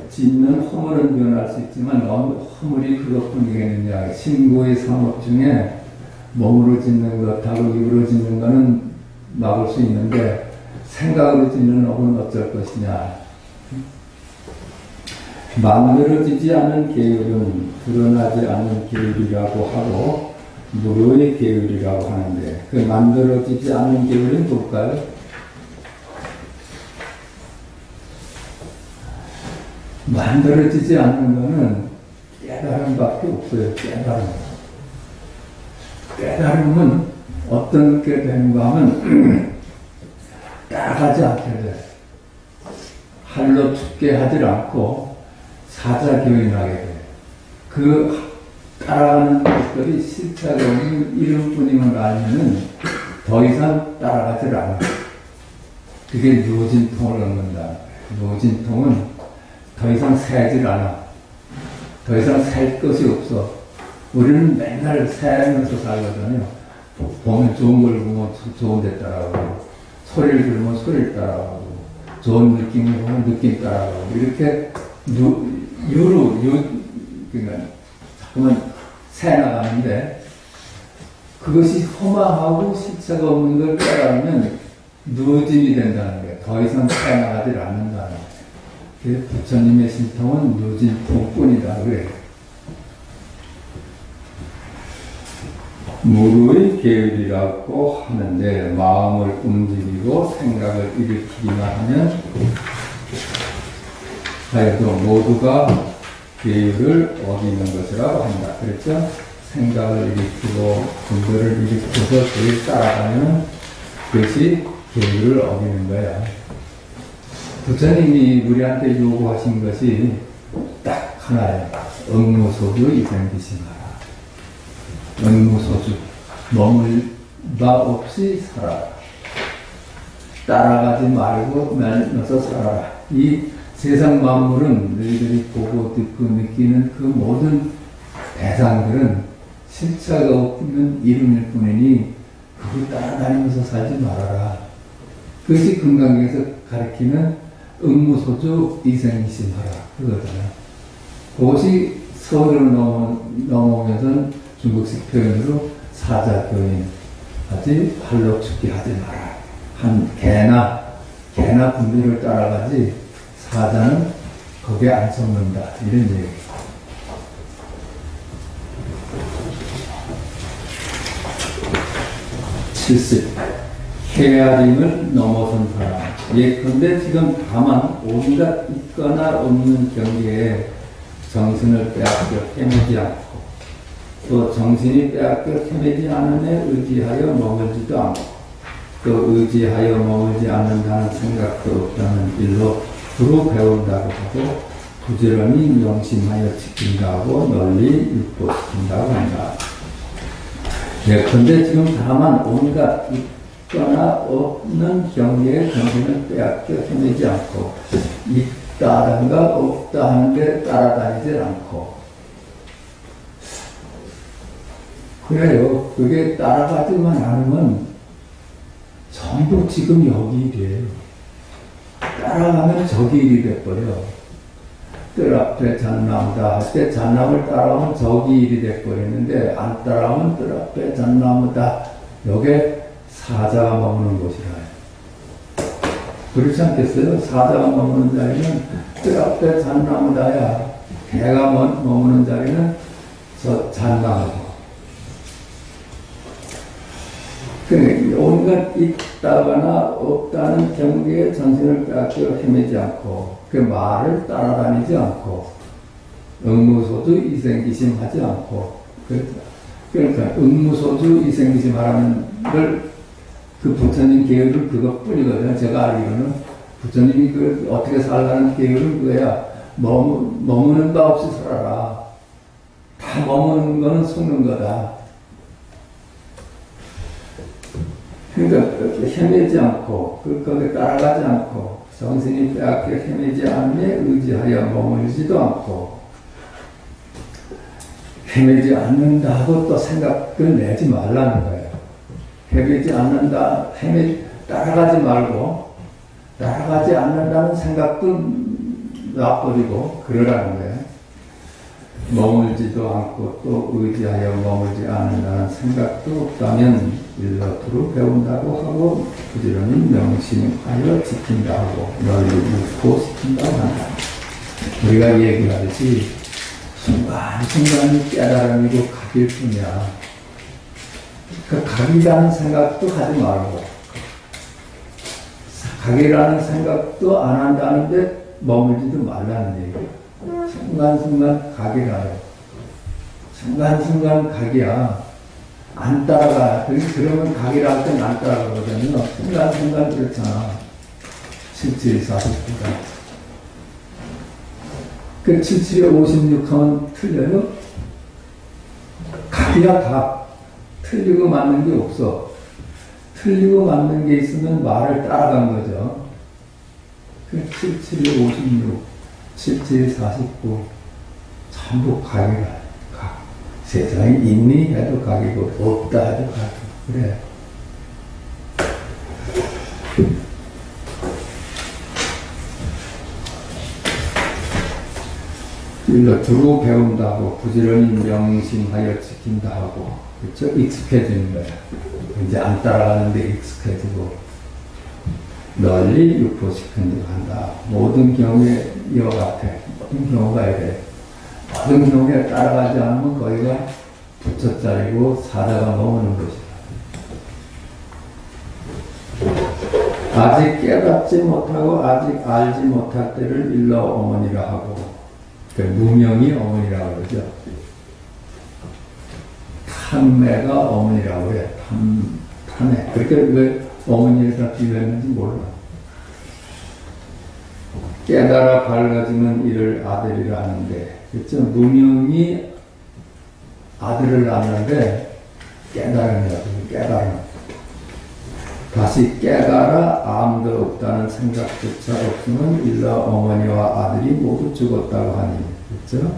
A: 짓는 허물은 변할 수 있지만 허물이 그것뿐이겠느냐. 신고의 상업 중에 몸으로 짓는 것하고 입으로 짓는 거는 막을 수 있는데 생각으로 짓는 업은 어쩔 것이냐. 만들어지지 않은 계율은 드러나지 않는 계율이라고 하고 무료의 계율이라고 하는데 그 만들어지지 않는 계율은 뭘까요? 만들어지지 않는 것은 깨달음밖에 없어요. 깨달음은 어떻게 되는가 하면 따라가지 않게 돼. 할로 죽게 하지 않고 사자교인하게 돼. 그 따라가는 것들이 실체가 없는 이름뿐임을 알면은 더 이상 따라가지 않아. 그게 노진통을 얻는다. 노진통은 더 이상 새질 않아. 더 이상 살 것이 없어. 우리는 맨날 새면서 살거든요. 보면 좋은 걸 보면 좋은 데 따라가고, 소리를 들으면 소리를 따라가고, 좋은 느낌을 보면 느낌 따라가고, 이렇게 그러니까 자꾸만 새 나가는데, 그것이 허망하고 실체가 없는 걸 깨달으면 누진이 된다는 거예요. 더 이상 새 나가지 않는다는 거예요. 그래서 부처님의 신통은 누진통뿐이다 그래요. 무루의 계율이라고 하는데 마음을 움직이고 생각을 일으키기만 하면 하여도 모두가 계율을 어기는 것이라고 한다. 그렇죠? 생각을 일으키고 분별을 일으켜서 그를 따라가면 그것이 계율을 어기는 거야. 부처님이 우리한테 요구하신 것이 딱 하나예요. 응무소주 이생기심하라. 응무소주, 머물 바 없이 살아라. 따라가지 말고 면서 살아라. 이 세상 만물은 너희들이 보고 듣고 느끼는 그 모든 대상들은 실체가 없는 이름일 뿐이니 그걸 따라다니면서 살지 말아라. 그것이 금강경에서 가르치는 응무소주 이생이심하라. 그거잖아요. 그것이 서울로 넘어오면서는 중국식 표현으로 사자교인 하지 팔로 죽게 하지 마라. 한 개나 분별을 따라가지 사자는 거기에 안 섞는다. 이런 얘기. 헤아림을 넘어선 사람. 예컨대 지금 다만 온갖 있거나 없는 경계에 정신을 빼앗겨 헤매지 않고 또 정신이 빼앗겨 헤매지 않은 데 의지하여 머물지도 않고 또 의지하여 머물지 않는다는 생각도 없다는 일로 두루 배운다고 하고 부지런히 명심하여 지킨다고 널리 일보시킨다고 한다. 예컨대 지금 다만 온갖 있거나 없는 경계에 정신을 빼앗겨 헤매지 않고 있다든가 없다 하는데 따라다니지 않고 그래요. 그게 따라가지만 않으면 전부 지금 여기 일이에요. 따라가면 저기 일이 돼버려. 뜰 앞에 잣나무다 할 때 잣나무를 따라오면 저기 일이 돼버리는데 안 따라오면 뜰 앞에 잣나무다. 요게 사자가 머무는 곳이라요. 그렇지 않겠어요? 사자가 머무는 자리는 뜰 앞에 잣나무다야. 개가 머무는 자리는 저 잣나무고. 온갖 있다거나 없다는 경계에 정신을 빼앗겨 헤매지 않고 그 말을 따라다니지 않고 응무소주 이생기심하지 않고 그러니까 응무소주 이생기심하라는 걸 그 부처님 계율은 그것뿐이거든요. 제가 알기로는 부처님이 그 어떻게 살라는 계율은 그거야. 머무는 바 없이 살아라. 다 머무는 거는 속는 거다. 그러니까 헤매지 않고 거기에 따라가지 않고 정신이 빼앗겨 헤매지 않음에 의지하여 머물지도 않고 헤매지 않는다고 또 생각을 내지 말라는 거예요. 헤매지 않는다, 따라가지 말고 따라가지 않는다는 생각도 놔버리고 그러라는 거예요. 머물지도 않고 또 의지하여 머물지 않는다는 생각도 없다면 일러 두루 배운다고 하고 부지런히 명심하여 지킨다 하고 널리 묻고 시킨다고 한다. 우리가 얘기하듯이 순간순간이 깨달음이고 각일 뿐이야. 그 각이라는 생각도 하지 말고 각이라는 생각도 안 한다는데 머물지도 말라는 얘기예요. 순간순간 각이라요. 순간순간 각이야. 안 따라가. 그러면 각이라 할 때는 안 따라가거든요. 순간순간 그렇잖아. 77, 49가. 그 77에 56 하면 틀려요? 각이야, 각. 틀리고 맞는 게 없어. 틀리고 맞는 게 있으면 말을 따라간 거죠. 그 77에 56. 77, 49 전부 각이라. 각. 세상에 있니 해도 각이고 없다 해도 각이고 그래. 일러 두루 배운다고 부지런히 명심하여 지킨다 하고 그렇죠? 익숙해지는 거야. 이제 안 따라가는데 익숙해지고 널리 유포시킨다고 한다. 모든 경우에 이와 같아. 모든 경우가 이래. 모든 경우에 따라가지 않으면 거기가 부처짜리고 사자가 머무는 것이다. 아직 깨닫지 못하고 아직 알지 못할 때를 일러 어머니라 하고 무명이 어머니라고 그러죠. 탐매가 어머니라고 그래. 탐매. 그렇게 왜 어머니에다 비유했는지 몰라. 깨달아 밝아지는 이를 아들이라 하는데, 그렇죠? 무명이 아들을 낳는데 깨달음이라고 깨달음. 다시 깨달아 아무도 없다는 생각조차 없으면 일러 어머니와 아들이 모두 죽었다고 하니, 그렇죠?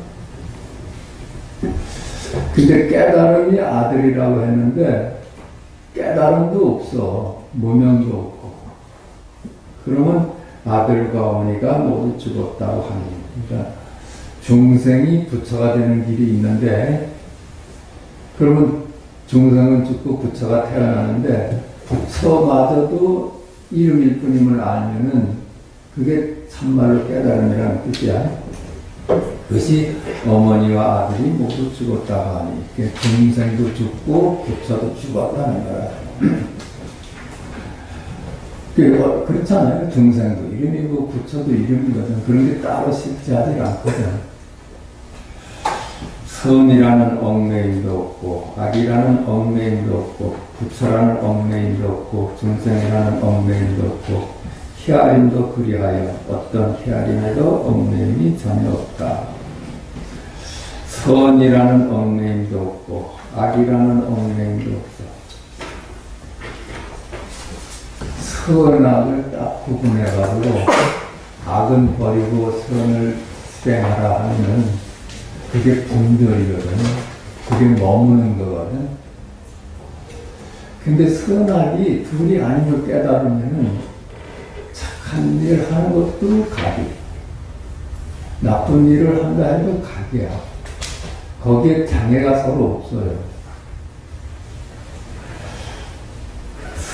A: 근데 깨달음이 아들이라고 했는데 깨달음도 없어. 무명도 없고. 그러면 아들과 어머니가 모두 죽었다고 하니. 그러니까 중생이 부처가 되는 길이 있는데 그러면 중생은 죽고 부처가 태어나는데 부처마저도 이름일 뿐임을 알면은 그게 참말로 깨달음이라는 뜻이야. 그것이 어머니와 아들이 모두 죽었다고 하니 중생도 죽고 부처도 죽었다는 거야. 그렇잖아요. 중생도 이름이고 부처도 이름이거든. 그런 게 따로 실제하지 않거든. 선이라는 얽매임도 없고 악이라는 얽매임도 없고 부처라는 얽매임도 없고 중생이라는 얽매임도 없고 헤아림도 그리하여 어떤 헤아림에도 얽매임이 전혀 없다. 선이라는 얽매임도 없고 악이라는 얽매임도 없어. 선악을 딱 구분해가지고 악은 버리고 선을 수행하라 하면 그게 분별이거든. 그게 머무는 거거든. 근데 선악이 둘이 아닌 걸 깨달으면은 착한 일을 하는 것도 각이, 나쁜 일을 한다 해도 각이야. 거기에 장애가 서로 없어요.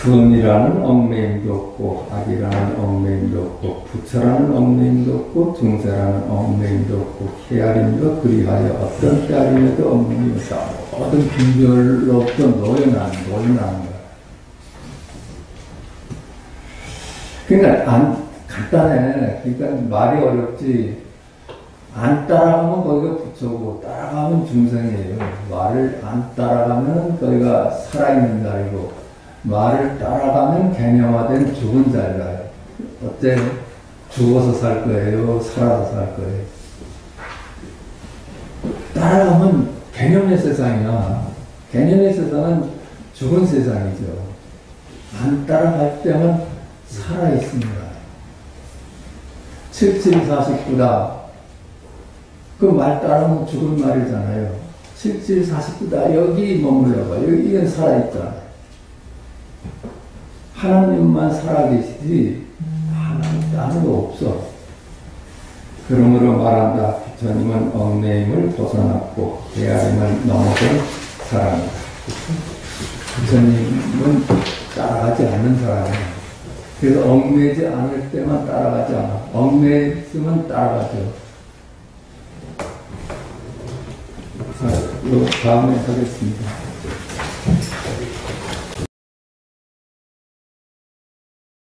A: 선이라는 얽매임도 없고 악이라는 얽매임도 없고 부처라는 얽매임도 없고 중세라는 얽매임도 없고 헤아림도 그리하여 어떤 헤아림에도 얽매임이 없다. 어떤 분별로부터 노연하는 거야. 그러니까 간단해. 그러니까 말이 어렵지. 안 따라가면 거기가 부처고 따라가면 중생이에요. 말을 안 따라가면 거기가 살아있는 자리고 말을 따라가면 개념화된 죽은 자리라요. 어때? 죽어서 살 거예요? 살아서 살 거예요? 따라가면 개념의 세상이야. 개념의 세상은 죽은 세상이죠. 안 따라갈 때는 살아있습니다. 7749다. 그 말 따르면 죽은 말이잖아요. 7749다. 여기 머물러봐. 여기는 살아있다. 하나님만 살아계시지 하나님 아무도 없어. 그러므로 말한다. 부처님은 얽매임을 벗어났고 헤아림을 넘어선 사람이다. 부처님은 따라가지 않는 사람이에요. 그래서 얽매지 않을 때만 따라가지 않아. 얽매있으면 따라가죠. 자, 다음에 하겠습니다.